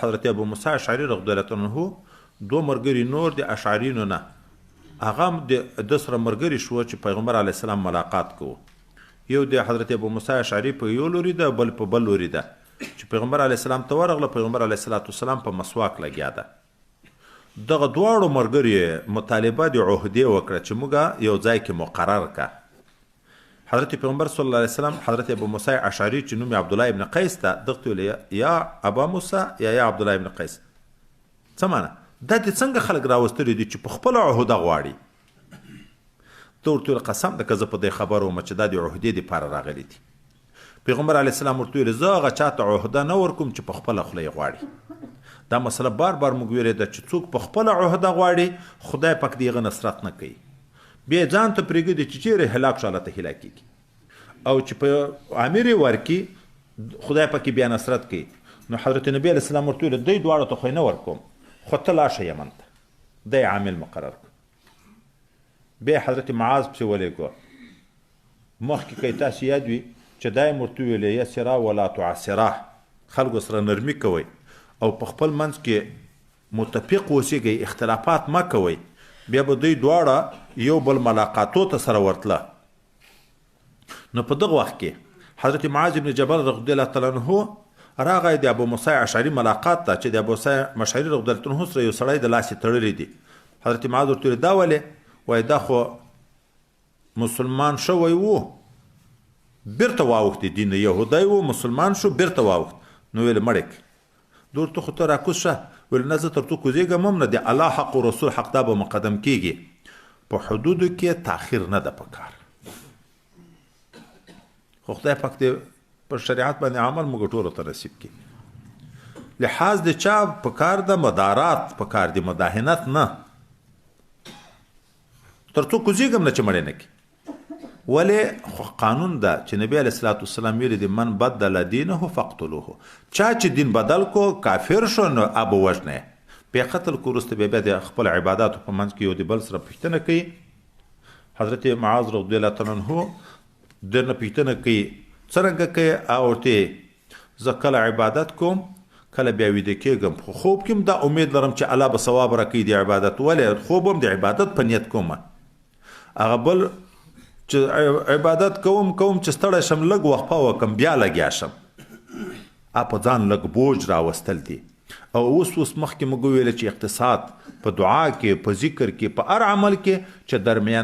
حضرت ابو موسی اشعري رضی الله عنه دو مرګري نور د اشعرینو نه هغه د سره مرګري شو چې پیغمبر علیه السلام ملاقات کوو. یو د حضرت ابو موسی اشعري په یو لوري ده بل په بل لوري ده چې پیغمبر علیه السلام ته ورغله. پیغمبر علیه السلام په مسواک لګیا ده. دغه دواړو مرګري مطالبه د عهدې وکړه چې موږ یو ځای کې مقرر کا. حضرت پیغمبر صلی الله علیه وسلم حضرت ابو موسی اشعري چې نوم عبدالله ابن قیس ته دغه ویل یا ابا موسی یا عبدالله ابن قیس. څه معنی دا د څنګه خلک راوستلي دي چې په خپل عهده غواړي. ته ورته ویل قسم ده که زه په دې خبر وم چې دا د عهدې دپاره راغلي دي. پیغمبر علیه السلام ورته ویل زه هغه چاته عهده نه ورکوم چې په خپله خوله یې غواړي. دا مسله بار بار موږ ویلې ده چې څوک په خپله عهده غواړي خدای پاک د هغه نصرت نه کوي. بیا ځان ته پرېږدي چې چیرې هلاک شو الله ته هلاک کېږي او چې په امیر یې ورکي خدای پاک بیا نصرت کوي. نو حضرت نبی علیه السلام ورته ویل دوی دواړو ته خو یې نه ورکوم خو ته لاړ شه یمن ته دی عامل مقرر کړو. بیا حضرت معاذ پسې ولېږو. مخکې که تاسو یاد وي چې دا یې ورته ویلې یسرا ولا تعسرا خلکو سره نرمي کوئ او په خپل منځ کې متفق اوسېږئ اختلافات مه کوئ. بیا به دوی دواړه یو بل ملاقاتو ته سره ورتله. نو په دغه وخت کې حضرت معاذ بن جبل رضی الله تعالی عنه راغی د ابو موسی اشعري ملاقات ته چې د ابو موسی اشعري رضی الله عنه سره یو سړی د لاسې تړلی دی. حضرت معاذ ورته ویل دا ولې وایي دا خو مسلمان شوی و بیرته واوښت دین یهودی و مسلمان شو بیرته واوښت. نو ویل مړک دور ته خو ته راکوز شه. ویل نه زه تر څو کوزېږم هم نه د الله حق و رسول حق دا به مقدم کېږي. په حدودو کې تاخیر نه ده پکار. خو خدای پاک دې پر شریعت باندې عمل موږ ټولو ته نصیب کړي. لحاظ د چا پکار ده مدارات پکار دي مداهنت نه. تر څو کوزېږم نه چې مړی نه کړي. ولې خو قانون ده چې نبی علیه الصلاة والسلام ویلي دي من بدل دینه فاقتلوه. چا چې دین بدل کو کافر شو نو اب وژنه بیا قتل کو. وروسته بیا د خپل عباداتو په منځ کې یو د بل سره پوښتنه کوي. حضرت معاذ رضی الله تعالی عنه درنه پوښتنه کوي څرنګه کوي او ورته زه کله عبادت کوم کله بیا ویده کېږم خو خوب کې هم دا امید لرم چې الله به ثواب راکوي د عبادت. ولې خوب هم د عبادت په نیت کوم. هغه بل چې عبادت کوم چې ستړی شم لږ وقفه وکم بیا لګیا شم په ځان لږ بوج راوستل دي. او اوس مخکې موږ ویل چې اقتصاد په دعا کې په ذکر کې په هر عمل کې چې درمیان